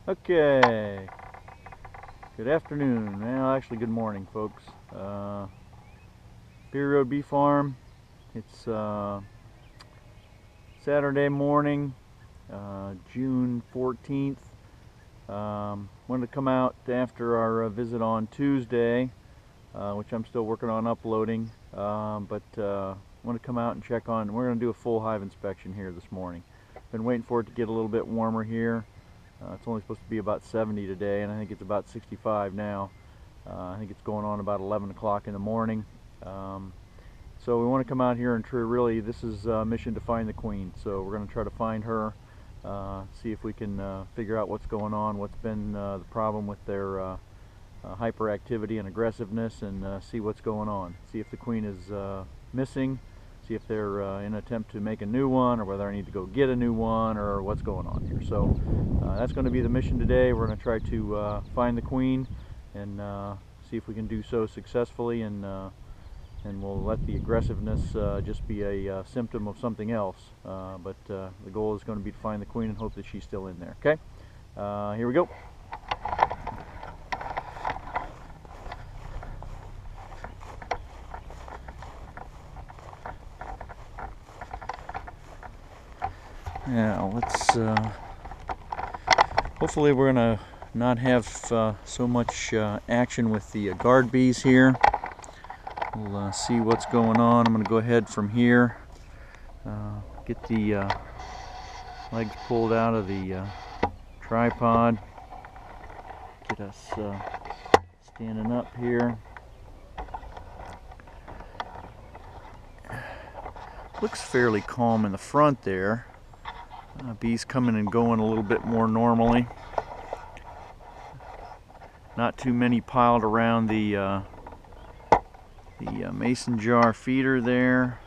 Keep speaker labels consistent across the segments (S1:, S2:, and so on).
S1: Okay, good afternoon. Well, actually, good morning, folks. Bieri Road Bee Farm. It's Saturday morning, June 14th. Wanted to come out after our visit on Tuesday, which I'm still working on uploading, but want to come out and check on. We're going to do a full hive inspection here this morning. Been waiting for it to get a little bit warmer here. It's only supposed to be about 70 today, and I think it's about 65 now. I think it's going on about 11 o'clock in the morning. So we want to come out here and really, this is a mission to find the queen. So we're going to try to find her, see if we can figure out what's going on, what's been the problem with their hyperactivity and aggressiveness, and see what's going on. See if the queen is missing, see if they're in an attempt to make a new one, or whether I need to go get a new one, or what's going on here. So that's going to be the mission today. We're going to try to find the queen and see if we can do so successfully, and we'll let the aggressiveness just be a symptom of something else. But the goal is going to be to find the queen and hope that she's still in there. Okay, here we go. Now let's hopefully we're gonna not have so much action with the guard bees here. We'll see what's going on. I'm gonna go ahead from here, get the legs pulled out of the tripod, get us standing up here. Looks fairly calm in the front there. Bees coming and going a little bit more normally. Not too many piled around the mason jar feeder there.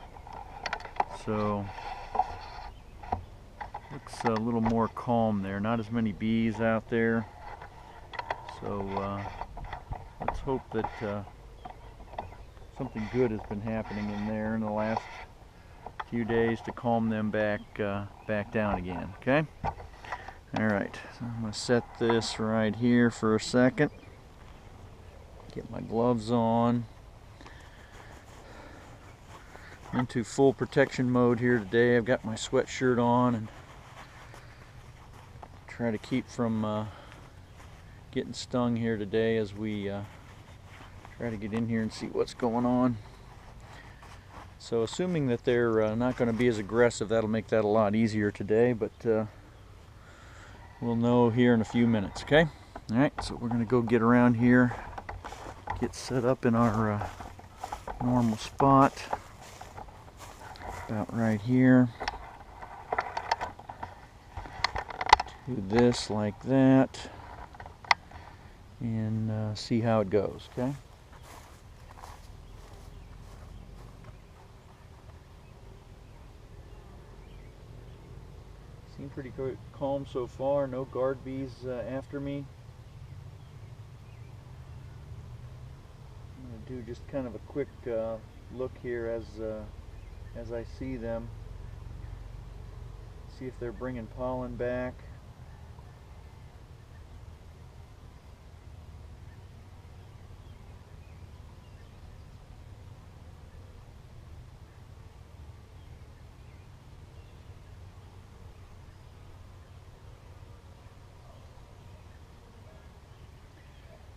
S1: So looks a little more calm there. Not as many bees out there. So let's hope that something good has been happening in there in the last few days to calm them back down again. Okay. All right. So I'm going to set this right here for a second. Get my gloves on. Into full protection mode here today. I've got my sweatshirt on and try to keep from getting stung here today as we try to get in here and see what's going on. So assuming that they're not going to be as aggressive, that'll make that a lot easier today, but we'll know here in a few minutes, okay? All right, so we're going to go get around here, get set up in our normal spot, about right here. Do this like that, and see how it goes, okay? Seem pretty calm so far. No guard bees after me. I'm going to do just kind of a quick look here as I see them. See if they're bringing pollen back.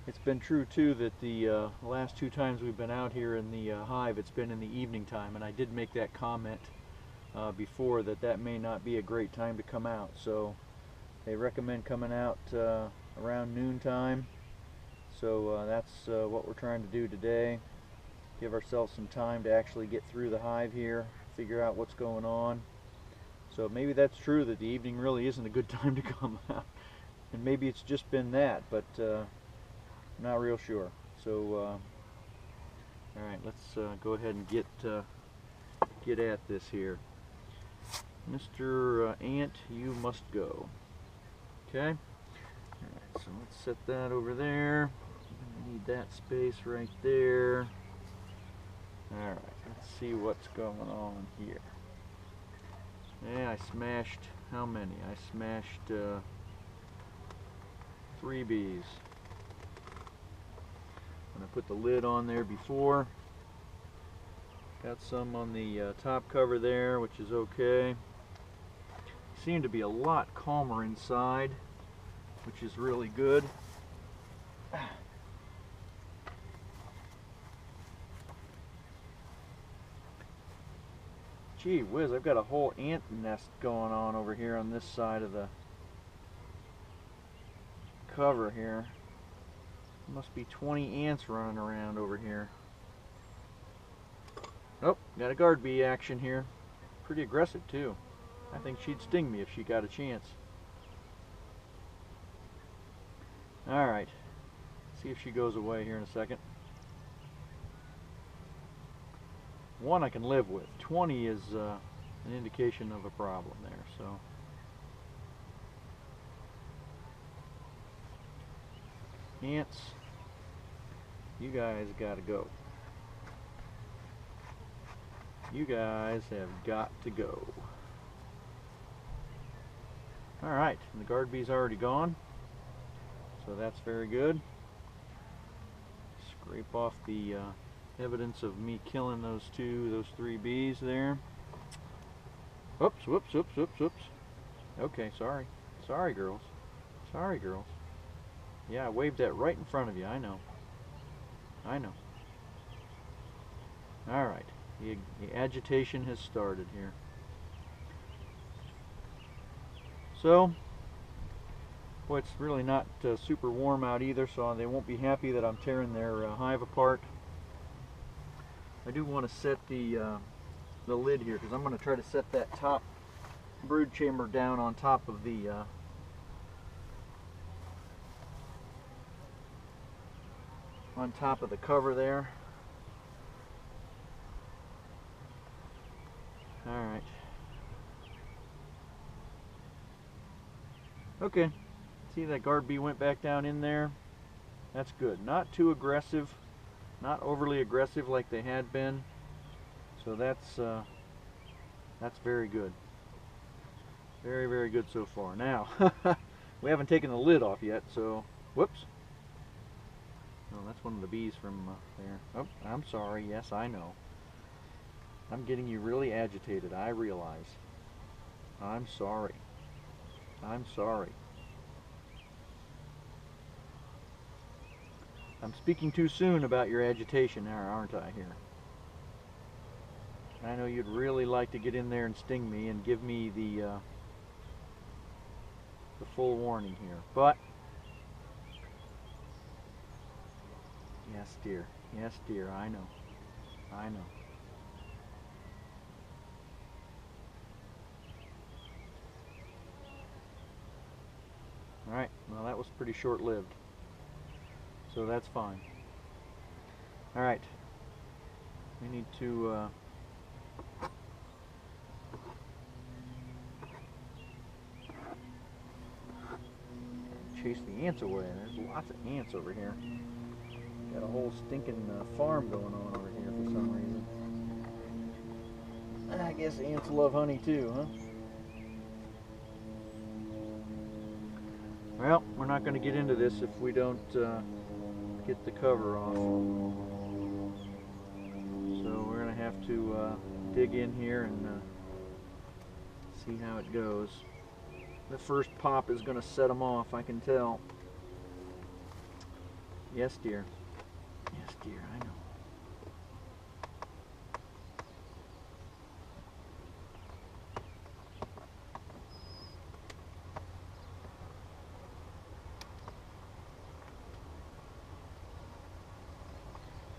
S1: It's been true too that the last two times we've been out here in the hive, it's been in the evening time, and I did make that comment before that may not be a great time to come out. So they recommend coming out around noon time. So that's what we're trying to do today. Give ourselves some time to actually get through the hive here, figure out what's going on. So maybe that's true, that the evening really isn't a good time to come out, and maybe it's just been that, but not real sure. So all right, let's go ahead and get at this here. Mr. Ant, you must go. Okay. All right, so let's set that over there. I need that space right there. All right, let's see what's going on here. Yeah, I smashed, how many? I smashed 3 bees. And I put the lid on there before. Got some on the top cover there, which is okay. Seem to be a lot calmer inside, which is really good. Gee whiz, I've got a whole ant nest going on over here on this side of the cover here. Must be 20 ants running around over here. Oh, got a guard bee action here. Pretty aggressive too. I think she'd sting me if she got a chance. Alright, see if she goes away here in a second. 1 I can live with. 20 is an indication of a problem there. So ants, you guys gotta go. You guys have got to go. Alright, the guard bee's already gone, so that's very good. Scrape off the evidence of me killing those 3 bees there. Oops, whoops, whoops, whoops, whoops. Okay, sorry. Sorry, girls. Sorry, girls. Yeah, I waved that right in front of you, I know. I know. Alright, the agitation has started here. So, boy, it's really not super warm out either, so they won't be happy that I'm tearing their hive apart. I do want to set the lid here, because I'm going to try to set that top brood chamber down on top of the cover there. Alright. Okay. See, that guard bee went back down in there. That's good. Not too aggressive. Not overly aggressive like they had been. So that's very good. Very, very good so far. Now, we haven't taken the lid off yet, so whoops. Oh, that's one of the bees from there. Oh, I'm sorry. Yes, I know. I'm getting you really agitated. I realize. I'm sorry. I'm sorry. I'm speaking too soon about your agitation, aren't I, here? I know you'd really like to get in there and sting me and give me the full warning here, but yes, dear. Yes, dear. I know. I know. Alright, well, that was pretty short-lived, so that's fine. Alright, we need to chase the ants away. There's lots of ants over here. Got a whole stinking farm going on over here for some reason. I guess ants love honey too, huh? Well, we're not going to get into this if we don't get the cover off. So we're going to have to dig in here and see how it goes. The first pop is going to set them off, I can tell. Yes, dear. Yes, dear, I know.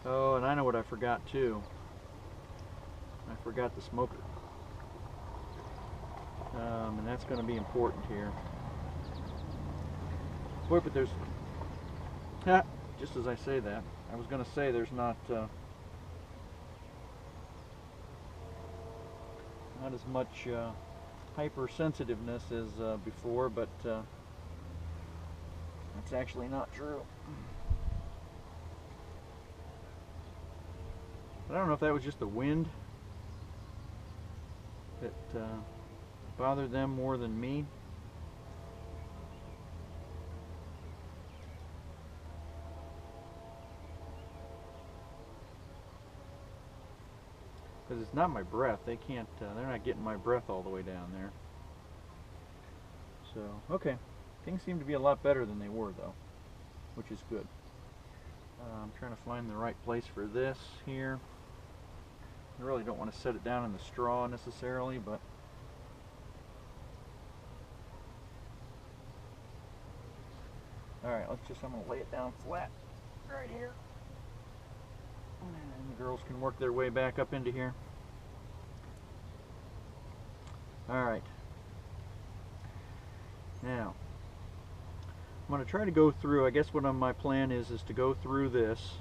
S1: Oh, and I know what I forgot too. I forgot the smoker. And that's going to be important here. Boy, but there's... just as I say that, I was going to say there's not as much hypersensitiveness as before, but that's actually not true. I don't know if that was just the wind that bothered them more than me. is not my breath. They can't, they're not getting my breath all the way down there. So, okay. Things seem to be a lot better than they were though, which is good. I'm trying to find the right place for this here. I really don't want to set it down in the straw necessarily, but alright, I'm going to lay it down flat right here. And the girls can work their way back up into here. Alright. Now, I'm going to try to go through, I guess what my plan is to go through this.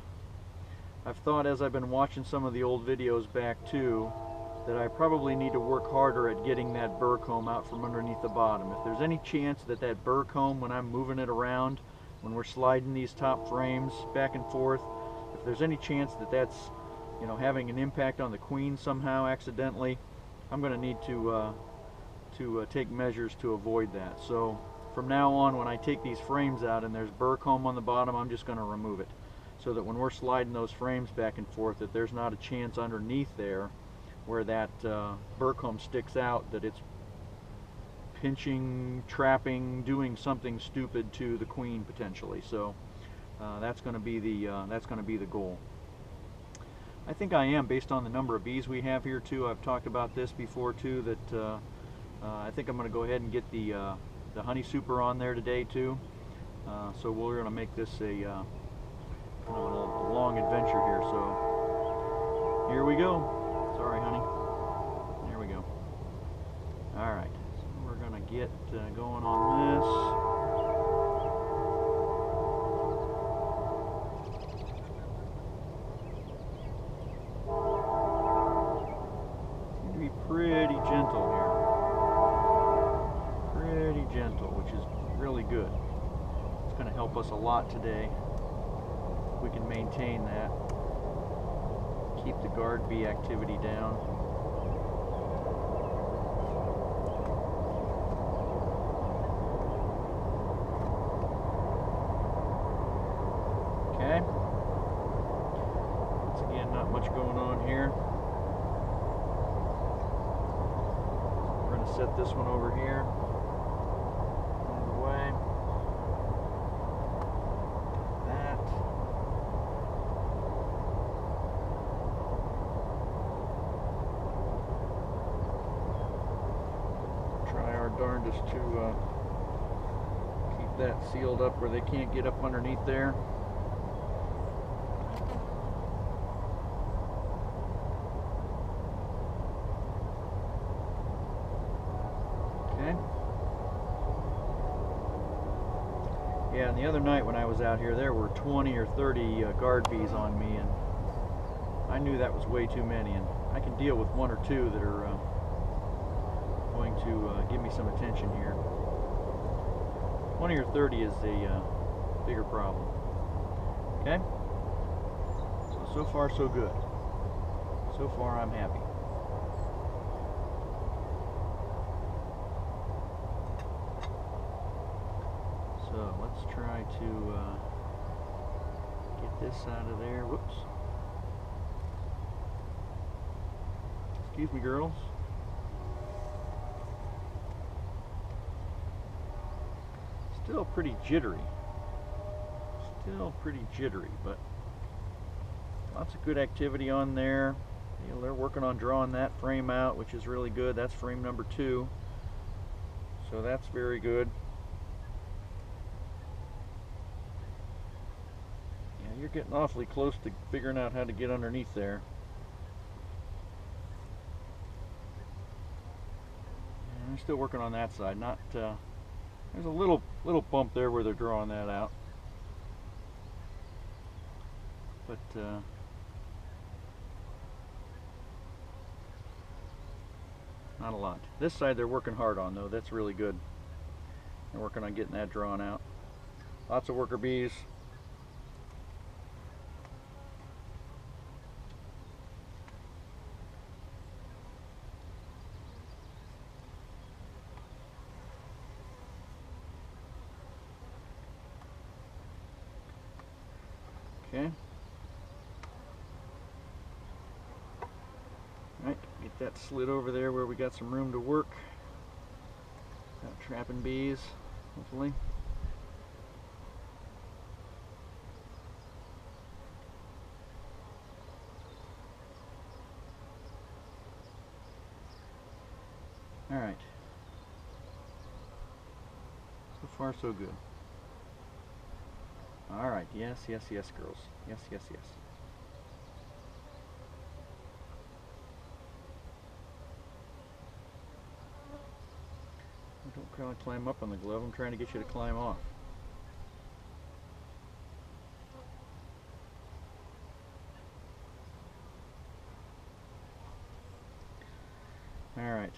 S1: I've thought as I've been watching some of the old videos back too, that I probably need to work harder at getting that burr comb out from underneath the bottom. If there's any chance that that burr comb, when I'm moving it around, when we're sliding these top frames back and forth, if there's any chance that that's, you know, having an impact on the queen somehow accidentally, I'm going to need to take measures to avoid that. So from now on, when I take these frames out and there's burr comb on the bottom, I'm just going to remove it, so that when we're sliding those frames back and forth, that there's not a chance underneath there where that burr comb sticks out, that it's pinching, trapping, doing something stupid to the queen potentially. So that's going to be the goal. I think I am, based on the number of bees we have here too. I've talked about this before too, that I think I'm going to go ahead and get the honey super on there today too. So we're going to make this a kind of a long adventure here. So here we go. Sorry, honey. There we go. All right. So we're going to get going on this. Pretty gentle here. Pretty gentle, which is really good. It's going to help us a lot today. If we can maintain that. Keep the guard bee activity down. Okay. Once again, not much going on here. Set this one over here, out of the way. That. Try our darndest to keep that sealed up where they can't get up underneath there. Yeah, and the other night when I was out here, there were 20 or 30 guard bees on me, and I knew that was way too many, and I can deal with one or two that are going to give me some attention here. 20 or 30 is a bigger problem. Okay? So far so good. So far I'm happy. So let's try to get this out of there. Whoops. Excuse me, girls. Still pretty jittery. Still pretty jittery, but lots of good activity on there. You know, they're working on drawing that frame out, which is really good. That's frame number 2. So that's very good. You're getting awfully close to figuring out how to get underneath there. And I'm still working on that side. Not there's a little bump there where they're drawing that out, but not a lot. This side they're working hard on though. That's really good. They're working on getting that drawn out. Lots of worker bees. Okay. Right. Get that slid over there where we got some room to work. Not trapping bees, hopefully. Alright. So far so good. Alright, yes, yes, yes, girls. Yes, yes, yes. Don't climb up on the glove, I'm trying to get you to climb off. Alright.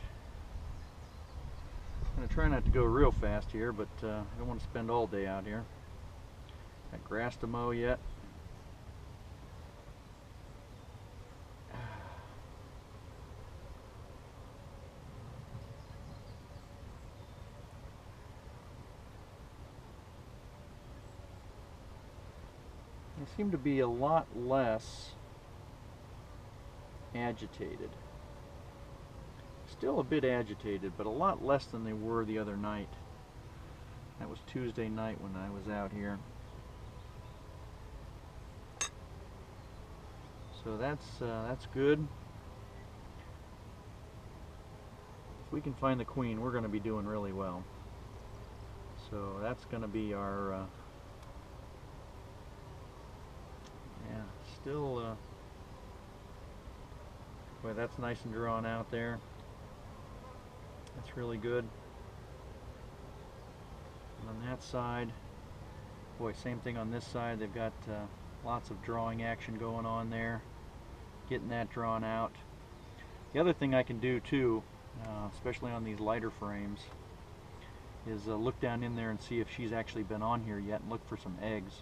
S1: I'm going to try not to go real fast here, but I don't want to spend all day out here. Got grass to mow yet. They seem to be a lot less agitated. Still a bit agitated, but a lot less than they were the other night. That was Tuesday night when I was out here. So that's good. If we can find the queen, we're going to be doing really well. So that's going to be our yeah, still boy, that's nice and drawn out there. That's really good. And on that side, boy, same thing on this side. They've got lots of drawing action going on there, getting that drawn out. The other thing I can do too, especially on these lighter frames, is look down in there and see if she's actually been on here yet and look for some eggs.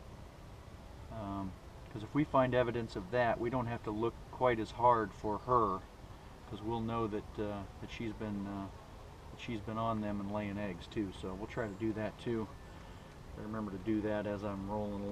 S1: Because if we find evidence of that, we don't have to look quite as hard for her, because we'll know that that she's been on them and laying eggs too. So we'll try to do that too. I remember to do that as I'm rolling along.